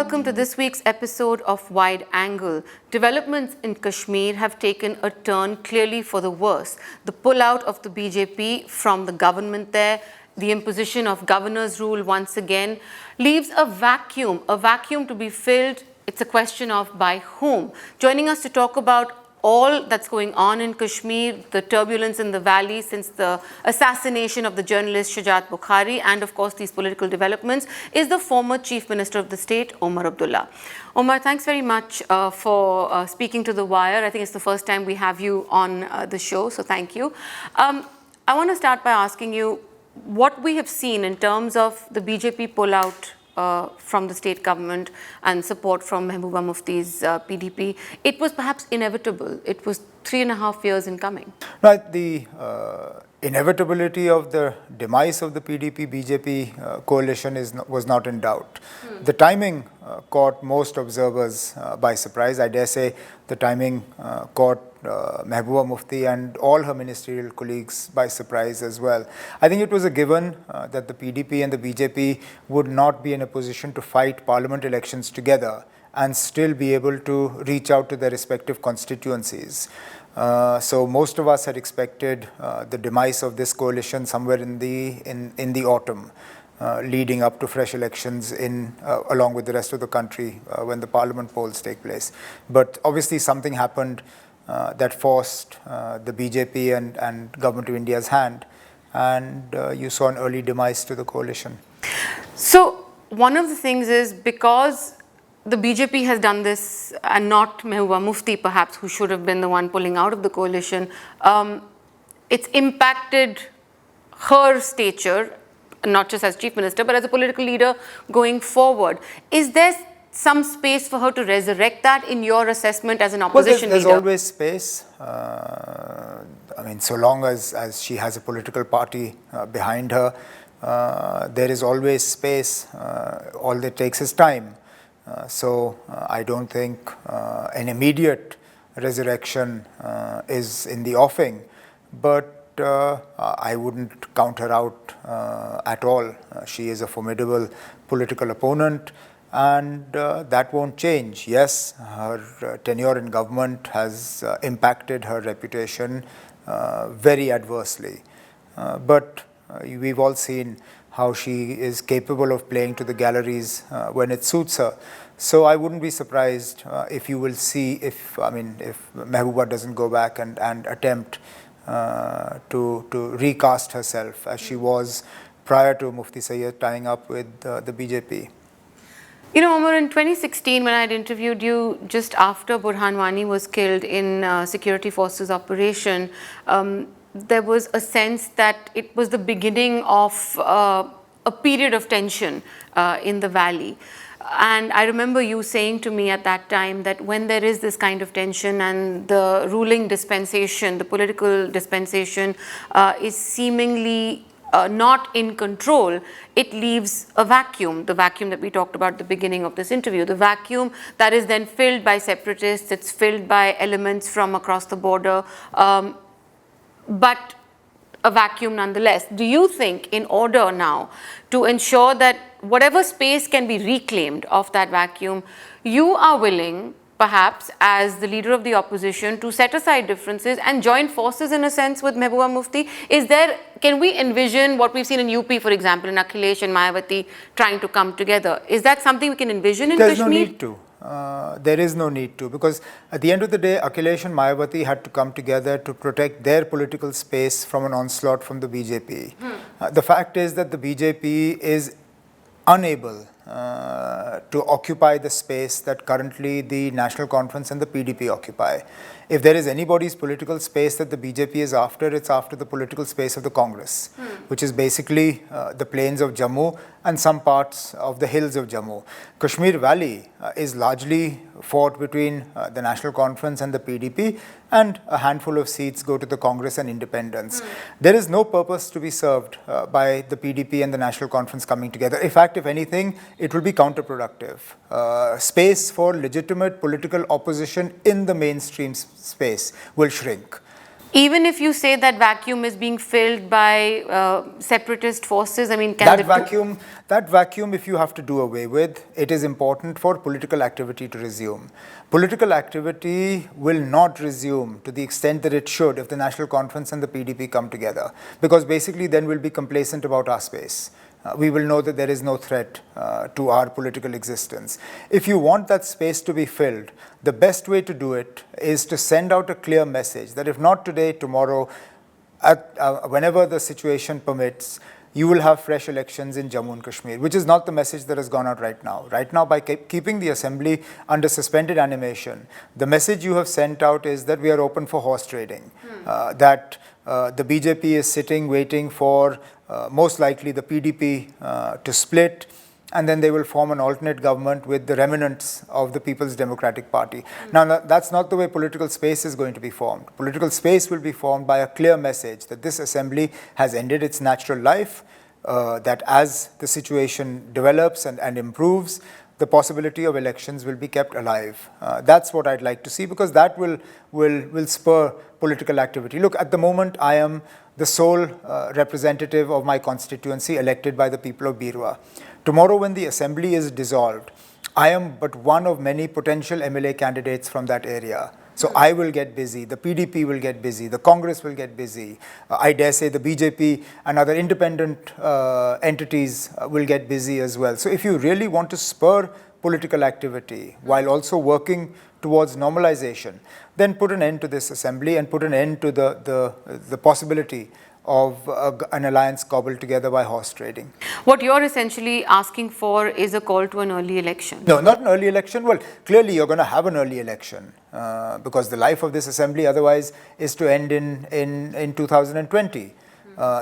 welcome to this week's episode of Wide Angle. Developments in Kashmir have taken a turn clearly for the worse. The pullout of the BJP from the government there, the imposition of governor's rule once again, leaves a vacuum to be filled. It's a question of by whom. Joining us to talk about all that's going on in Kashmir, the turbulence in the valley since the assassination of the journalist Shujat Bukhari, and of course these political developments, is the former Chief Minister of the state, Omar Abdullah. Omar, thanks very much for speaking to The Wire. I think it's the first time we have you on the show, so thank you. I want to start by asking you what we have seen in terms of the BJP pullout from the state government and support from Mehbooba Mufti's PDP. It was perhaps inevitable. It was 3.5 years in coming. Right. The inevitability of the demise of the PDP-BJP coalition was not in doubt. The timing caught most observers by surprise. I dare say the timing caught Mehbooba Mufti and all her ministerial colleagues by surprise as well. I think it was a given that the PDP and the BJP would not be in a position to fight parliament elections together and still be able to reach out to their respective constituencies. So most of us had expected the demise of this coalition somewhere in the autumn, leading up to fresh elections along with the rest of the country when the parliament polls take place. But obviously something happened that forced the BJP and Government of India's hand, and you saw an early demise to the coalition. So one of the things is, because the BJP has done this and not Mehbooba Mufti perhaps, who should have been the one pulling out of the coalition, it's impacted her stature, not just as Chief Minister, but as a political leader going forward. Is there some space for her to resurrect that in your assessment as an opposition leader? There's always space. I mean, so long as she has a political party behind her, there is always space. All that takes is time. So I don't think an immediate resurrection is in the offing, but I wouldn't count her out at all. She is a formidable political opponent, and that won't change. Yes, her tenure in government has impacted her reputation very adversely, but we've all seen how she is capable of playing to the galleries when it suits her. So I wouldn't be surprised if you will see, if Mehbooba doesn't go back and attempt to recast herself as she was prior to Mufti Sayyid tying up with the BJP. You know, Omar, in 2016, when I had interviewed you just after Burhan Wani was killed in Security Forces operation, there was a sense that it was the beginning of a period of tension in the valley. And I remember you saying to me at that time that when there is this kind of tension and the ruling dispensation, the political dispensation is seemingly not in control, it leaves a vacuum, the vacuum that we talked about at the beginning of this interview, the vacuum that is then filled by separatists, it's filled by elements from across the border, but a vacuum nonetheless. Do you think, in order now to ensure that whatever space can be reclaimed of that vacuum, you are willing, perhaps as the leader of the opposition, to set aside differences and join forces in a sense with Mehbooba Mufti? Can we envision what we've seen in UP, for example, in Akhilesh and Mayawati trying to come together? Is that something we can envision in Kashmir? There's no need to. There is no need to, because at the end of the day, Akhilesh and Mayawati had to come together to protect their political space from an onslaught from the BJP. The fact is that the BJP is unable to occupy the space that currently the National Conference and the PDP occupy. If there is anybody's political space that the BJP is after, it's after the political space of the Congress, which is basically the plains of Jammu and some parts of the hills of Jammu. Kashmir Valley is largely fought between the National Conference and the PDP, and a handful of seats go to the Congress and independents. There is no purpose to be served by the PDP and the National Conference coming together. In fact, if anything, it will be counterproductive. Space for legitimate political opposition in the mainstream space will shrink. Even if you say that vacuum is being filled by separatist forces, I mean, can that vacuum, if you have to do away with, it is important for political activity to resume. Political activity will not resume to the extent that it should if the National Conference and the PDP come together, because basically then we'll be complacent about our space. We will know that there is no threat to our political existence. If you want that space to be filled, the best way to do it is to send out a clear message that if not today, tomorrow, whenever the situation permits, you will have fresh elections in Jammu and Kashmir, which is not the message that has gone out right now. Right now, by keeping the assembly under suspended animation, the message you have sent out is that we are open for horse trading, that the BJP is sitting waiting for most likely the PDP to split, and then they will form an alternate government with the remnants of the People's Democratic Party. Now, that's not the way political space is going to be formed. Political space will be formed by a clear message that this assembly has ended its natural life, that as the situation develops and improves, the possibility of elections will be kept alive. That's what I'd like to see, because that will spur political activity. Look, at the moment, I am the sole representative of my constituency elected by the people of Birwa. Tomorrow, when the assembly is dissolved, I am but one of many potential MLA candidates from that area. So I will get busy, the PDP will get busy, the Congress will get busy, I dare say the BJP and other independent entities will get busy as well. So if you really want to spur political activity while also working towards normalization, then put an end to this assembly and put an end to the possibility of an alliance cobbled together by horse trading. What you're essentially asking for is a call to an early election. No, not an early election. Well, clearly you're going to have an early election because the life of this assembly otherwise is to end in 2020.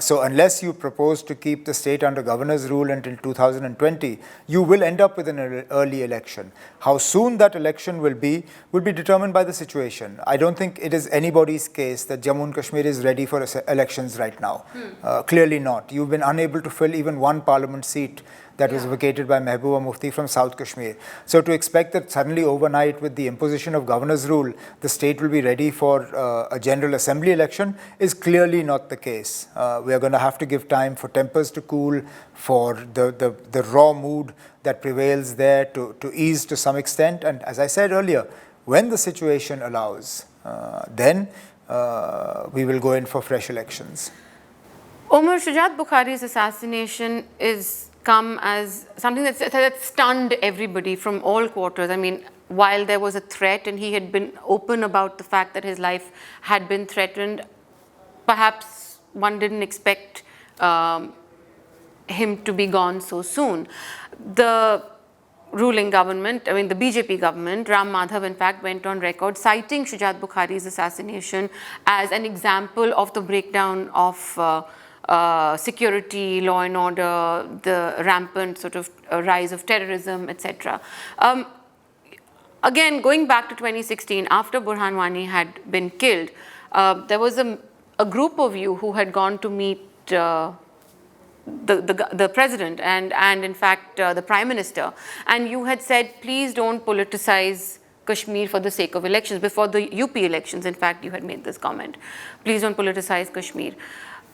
So unless you propose to keep the state under governor's rule until 2020, you will end up with an early election. How soon that election will be determined by the situation. I don't think it is anybody's case that Jammu and Kashmir is ready for elections right now. Clearly not. You've been unable to fill even one parliament seat that was vacated by Mehbooba Mufti from South Kashmir. So to expect that suddenly overnight with the imposition of governor's rule, the state will be ready for a general assembly election is clearly not the case. We are going to have to give time for tempers to cool, for the raw mood that prevails there to ease to some extent. And as I said earlier, when the situation allows, then we will go in for fresh elections. Omar, Shujat Bukhari's assassination is come as something that stunned everybody from all quarters. I mean, while there was a threat and he had been open about the fact that his life had been threatened, perhaps one didn't expect him to be gone so soon. The ruling government, I mean the BJP government, Ram Madhav in fact went on record citing Shujat Bukhari's assassination as an example of the breakdown of security, law and order, the rampant sort of rise of terrorism, etc. Again, going back to 2016, after Burhan Wani had been killed, there was a group of you who had gone to meet the president and in fact the prime minister, and you had said, please don't politicize Kashmir for the sake of elections. Before the UP elections, in fact, you had made this comment. Please don't politicize Kashmir.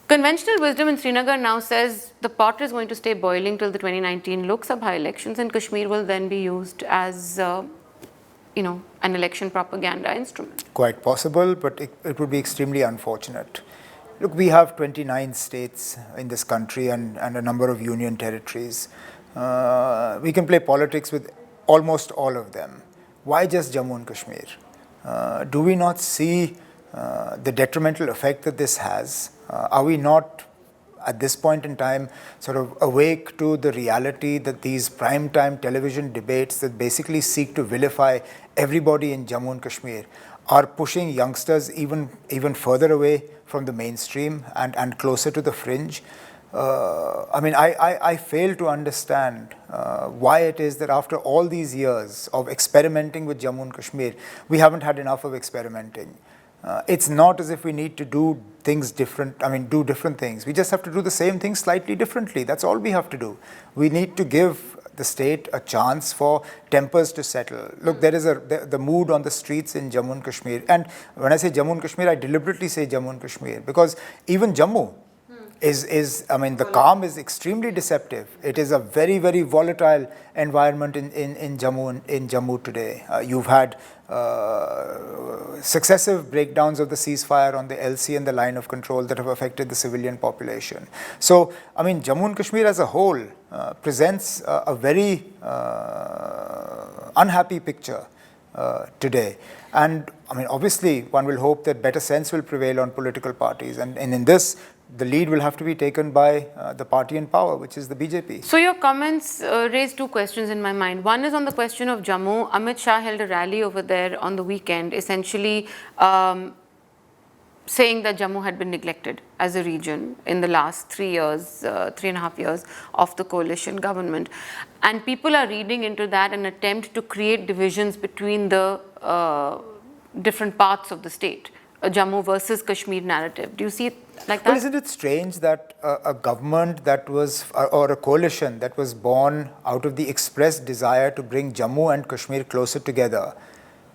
Conventional wisdom in Srinagar now says the pot is going to stay boiling till the 2019 Lok Sabha elections, and Kashmir will then be used as, you know, an election propaganda instrument. Quite possible, but it would be extremely unfortunate. Look, we have 29 states in this country and a number of union territories. We can play politics with almost all of them. Why just Jammu and Kashmir? Do we not see the detrimental effect that this has? Are we not, at this point in time, sort of awake to the reality that these primetime television debates that basically seek to vilify everybody in Jammu and Kashmir are pushing youngsters even further away from the mainstream and closer to the fringe? I mean, I fail to understand why it is that after all these years of experimenting with Jammu and Kashmir, we haven't had enough of experimenting. It's not as if we need to do things different, do different things. We just have to do the same thing slightly differently. That's all we have to do. We need to give the state a chance for tempers to settle. Look, there is the mood on the streets in Jammu and Kashmir. And when I say Jammu and Kashmir, I deliberately say Jammu and Kashmir because even Jammu the calm is extremely deceptive. It is a very, very volatile environment in Jammu today. You've had successive breakdowns of the ceasefire on the LC and the line of control that have affected the civilian population. So, Jammu and Kashmir as a whole presents a very unhappy picture today. And obviously, one will hope that better sense will prevail on political parties. And in this, the lead will have to be taken by the party in power, which is the BJP. So your comments raise two questions in my mind. One is on the question of Jammu. Amit Shah held a rally over there on the weekend, essentially saying that Jammu had been neglected as a region in the last 3 years, 3.5 years of the coalition government. And people are reading into that an attempt to create divisions between the different parts of the state. A Jammu versus Kashmir narrative. Do you see it like that? Well, isn't it strange that a government that was, or a coalition that was born out of the expressed desire to bring Jammu and Kashmir closer together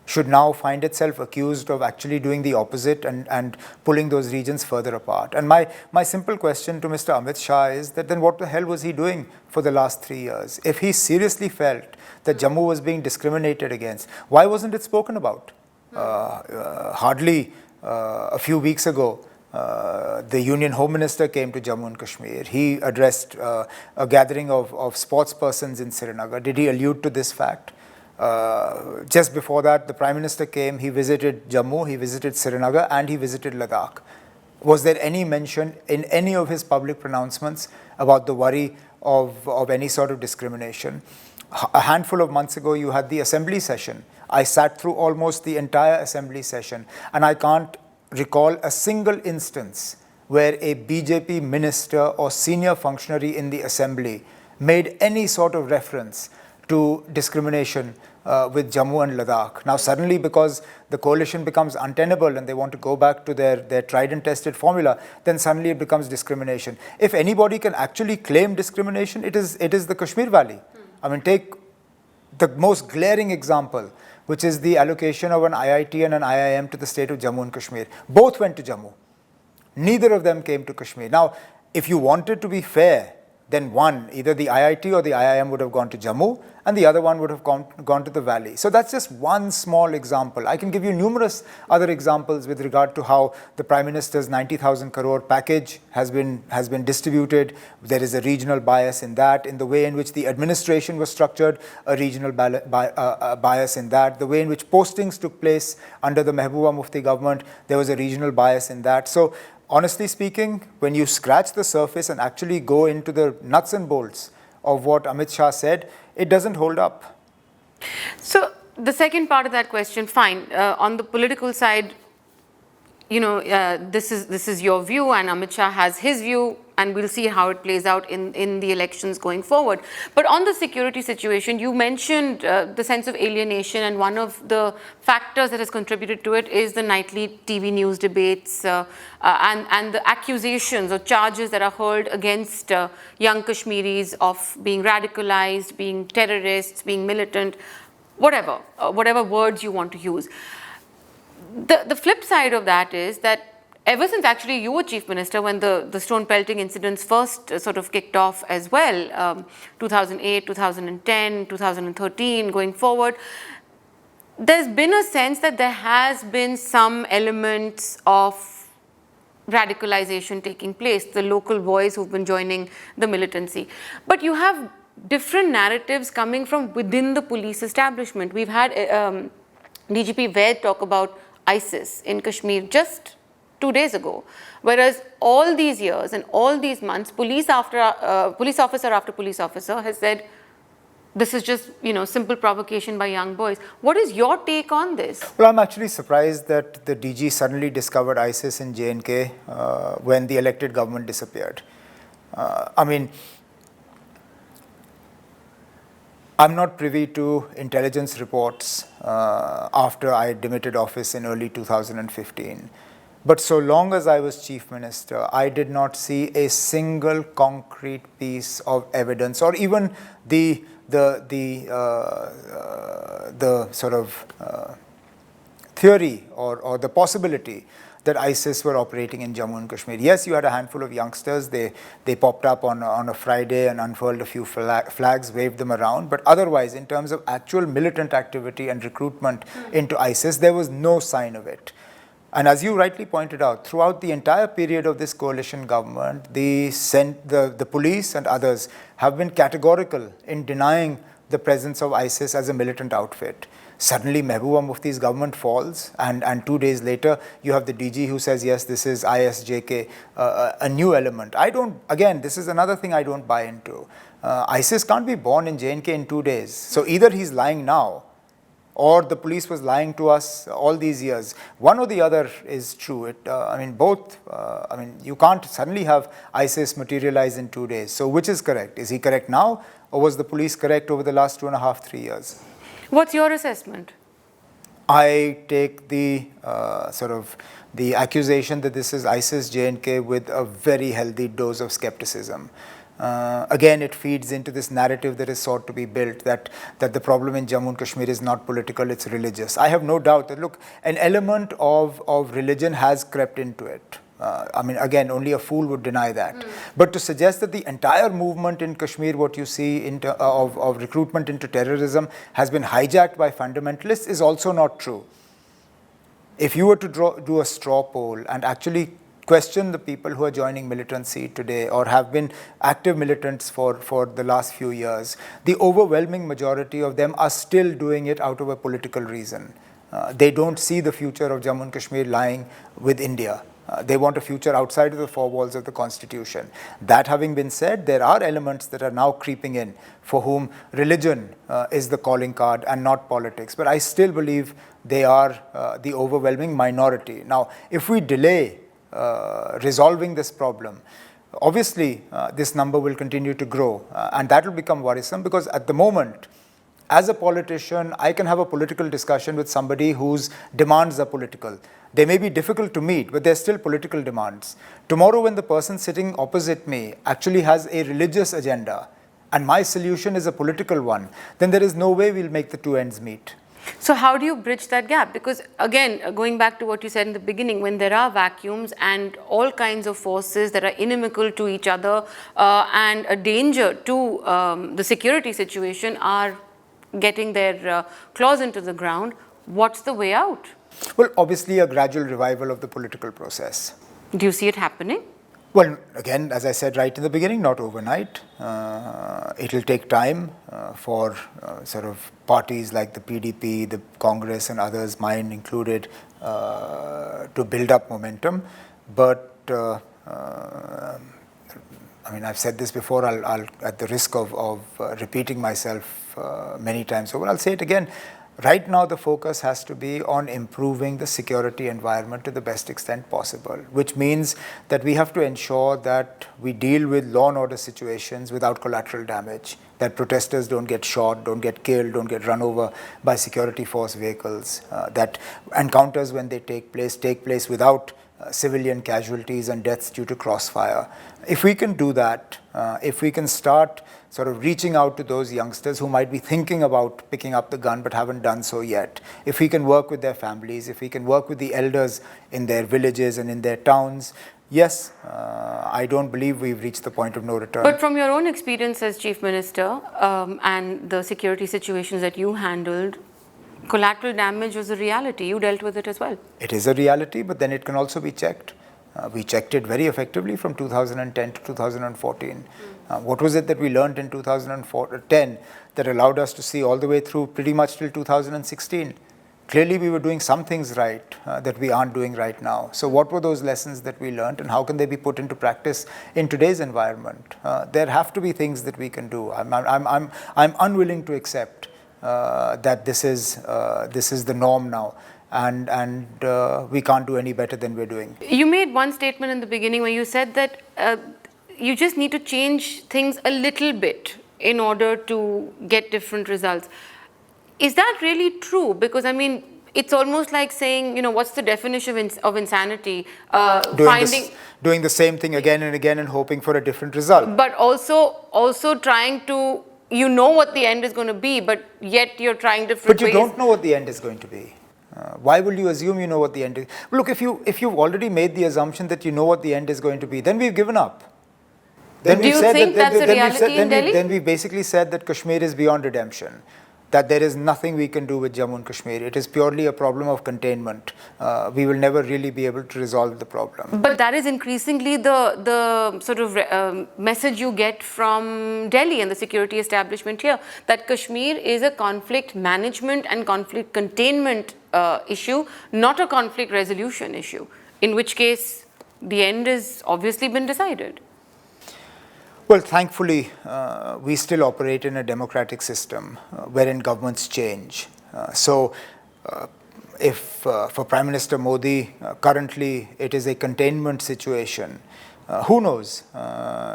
should now find itself accused of actually doing the opposite and pulling those regions further apart? And my simple question to Mr. Amit Shah is that then what the hell was he doing for the last 3 years? If he seriously felt that Jammu was being discriminated against, why wasn't it spoken about? Hardly a few weeks ago, the Union Home Minister came to Jammu and Kashmir. He addressed a gathering of sports persons in Srinagar. Did he allude to this fact? Just before that, the Prime Minister came, he visited Jammu, he visited Srinagar, and he visited Ladakh. Was there any mention in any of his public pronouncements about the worry of any sort of discrimination? A handful of months ago, you had the assembly session. I sat through almost the entire assembly session, and I can't recall a single instance where a BJP minister or senior functionary in the assembly made any sort of reference to discrimination with Jammu and Ladakh. Now suddenly, because the coalition becomes untenable and they want to go back to their tried and tested formula, then suddenly it becomes discrimination. If anybody can actually claim discrimination, it is the Kashmir Valley. Take the most glaring example, which is the allocation of an IIT and an IIM to the state of Jammu and Kashmir. Both went to Jammu. Neither of them came to Kashmir. Now, if you wanted to be fair, then one, either the IIT or the IIM would have gone to Jammu, and the other one would have gone to the valley. So that's just one small example. I can give you numerous other examples with regard to how the Prime Minister's 90,000 crore package has been distributed. There is a regional bias in that. In the way in which the administration was structured, a regional bias in that. The way in which postings took place under the Mehbooba Mufti government, there was a regional bias in that. So honestly speaking, when you scratch the surface and actually go into the nuts and bolts of what Amit Shah said, it doesn't hold up. So the second part of that question, fine. On the political side, this is your view, and Amit Shah has his view, and we'll see how it plays out in the elections going forward. But on the security situation, you mentioned the sense of alienation, and one of the factors that has contributed to it is the nightly TV news debates and the accusations or charges that are hurled against young Kashmiris of being radicalized, being terrorists, being militant, whatever words you want to use. The flip side of that is that ever since actually you were Chief Minister, when the stone pelting incidents first sort of kicked off as well, 2008, 2010, 2013, going forward, there's been a sense that there has been some elements of radicalization taking place, the local boys who've been joining the militancy. But you have different narratives coming from within the police establishment. We've had DGP Vaid talk about ISIS in Kashmir just 2 days ago, whereas all these years and all these months, police officer after police officer has said this is just simple provocation by young boys. What is your take on this? Well, I'm actually surprised that the DG suddenly discovered ISIS in J&K when the elected government disappeared. I'm not privy to intelligence reports after I demitted office in early 2015. But so long as I was Chief Minister, I did not see a single concrete piece of evidence or even the the sort of theory or the possibility that ISIS were operating in Jammu and Kashmir. Yes, you had a handful of youngsters. They popped up on a Friday and unfurled a few flags, waved them around. But otherwise, in terms of actual militant activity and recruitment into ISIS, there was no sign of it. And as you rightly pointed out, throughout the entire period of this coalition government, the police and others have been categorical in denying the presence of ISIS as a militant outfit. Suddenly, Mehbooba Mufti's government falls, and 2 days later, you have the DG who says, yes, this is ISJK, a new element. Again, this is another thing I don't buy into. ISIS can't be born in J&K in 2 days. So either he's lying now, or the police was lying to us all these years. One or the other is true. You can't suddenly have ISIS materialize in 2 days. So which is correct? Is he correct now, or was the police correct over the last 2.5, 3 years? What's your assessment? I take the the accusation that this is ISIS J&K with a very healthy dose of skepticism. Again, it feeds into this narrative that is sought to be built that the problem in Jammu and Kashmir is not political, it's religious. I have no doubt that, look, an element of religion has crept into it. Again, only a fool would deny that. But to suggest that the entire movement in Kashmir, what you see of recruitment into terrorism, has been hijacked by fundamentalists is also not true. If you were to do a straw poll and actually question the people who are joining militancy today or have been active militants for the last few years, the overwhelming majority of them are still doing it out of a political reason. They don't see the future of Jammu and Kashmir lying with India. They want a future outside of the four walls of the constitution. That having been said, there are elements that are now creeping in for whom religion is the calling card and not politics. But I still believe they are the overwhelming minority. Now, if we delay resolving this problem, obviously this number will continue to grow, and that will become worrisome, because at the moment, as a politician, I can have a political discussion with somebody whose demands are political. They may be difficult to meet, but they're still political demands. Tomorrow, when the person sitting opposite me actually has a religious agenda and my solution is a political one, then there is no way we'll make the two ends meet. So how do you bridge that gap? Because again, going back to what you said in the beginning, when there are vacuums and all kinds of forces that are inimical to each other and a danger to the security situation are getting their claws into the ground, what's the way out? Well, obviously a gradual revival of the political process. Do you see it happening? Well, again, as I said right in the beginning, not overnight. It will take time for sort of parties like the PDP, the Congress and others, mine included, to build up momentum. But I've said this before, I'll at the risk of repeating myself many times over, I'll say it again. Right now, the focus has to be on improving the security environment to the best extent possible, which means that we have to ensure that we deal with law and order situations without collateral damage, that protesters don't get shot, don't get killed, don't get run over by security force vehicles, that encounters, when they take place without civilian casualties and deaths due to crossfire. If we can do that, if we can start sort of reaching out to those youngsters who might be thinking about picking up the gun but haven't done so yet, if we can work with their families, if we can work with the elders in their villages and in their towns, yes, I don't believe we've reached the point of no return. But from your own experience as Chief Minister and the security situations that you handled, collateral damage was a reality. You dealt with it as well. It is a reality, but then it can also be checked. We checked it very effectively from 2010 to 2014. What was it that we learned in 2010 that allowed us to see all the way through pretty much till 2016? Clearly, we were doing some things right that we aren't doing right now. So what were those lessons that we learned, and how can they be put into practice in today's environment? There have to be things that we can do. I'm unwilling to accept that this is the norm now, and we can't do any better than we're doing. You made one statement in the beginning where you said that you just need to change things a little bit in order to get different results. Is that really true? Because I mean, it's almost like saying, you know, what's the definition of insanity? Doing the same thing again and again and hoping for a different result. But also trying to you know what the end is going to be, but yet you're trying different But you ways. don't know what the end is going to be. Why will you assume you know what the end is? Look, if you've already made the assumption that you know what the end is going to be, then we've given up. Then Do you think that's a reality in Delhi? Then we basically said that Kashmir is beyond redemption, that there is nothing we can do with Jammu and Kashmir. It is purely a problem of containment. We will never really be able to resolve the problem. But that is increasingly the sort of message you get from Delhi and the security establishment here, that Kashmir is a conflict management and conflict containment issue, not a conflict resolution issue, in which case the end has obviously been decided. Well, thankfully, we still operate in a democratic system wherein governments change. If for Prime Minister Modi, currently it is a containment situation, who knows,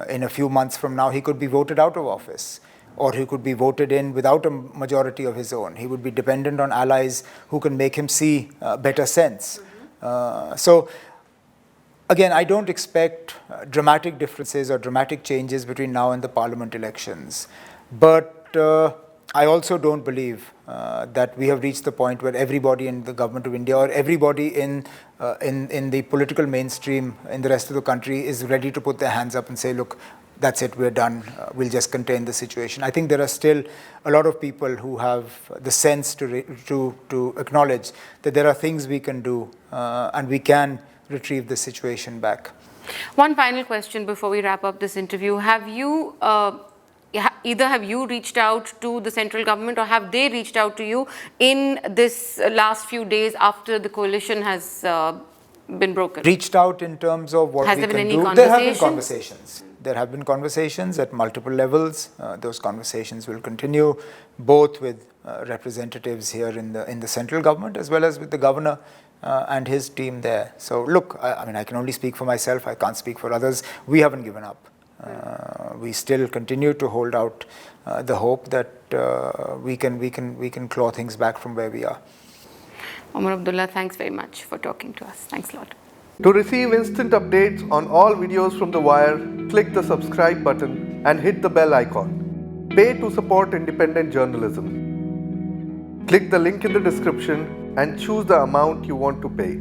in a few months from now he could be voted out of office, or he could be voted in without a majority of his own. He would be dependent on allies who can make him see better sense. Again, I don't expect dramatic differences or dramatic changes between now and the parliament elections. But I also don't believe that we have reached the point where everybody in the government of India or everybody in the political mainstream in the rest of the country is ready to put their hands up and say, look, that's it, we're done, we'll just contain the situation. I think there are still a lot of people who have the sense to acknowledge that there are things we can do and we can retrieve the situation back. One final question before we wrap up this interview. Have you, either have you reached out to the central government or have they reached out to you in this last few days after the coalition has been broken? Reached out in terms of what has we there been can any do? Conversation? There have been conversations. There have been conversations at multiple levels. Those conversations will continue, both with representatives here in the central government as well as with the governor and his team there. So look, I mean, I can only speak for myself. I can't speak for others. We haven't given up. We still continue to hold out the hope that we can claw things back from where we are. Omar Abdullah, thanks very much for talking to us. Thanks a lot. To receive instant updates on all videos from The Wire, click the subscribe button and hit the bell icon. Pay to support independent journalism. Click the link in the description and choose the amount you want to pay.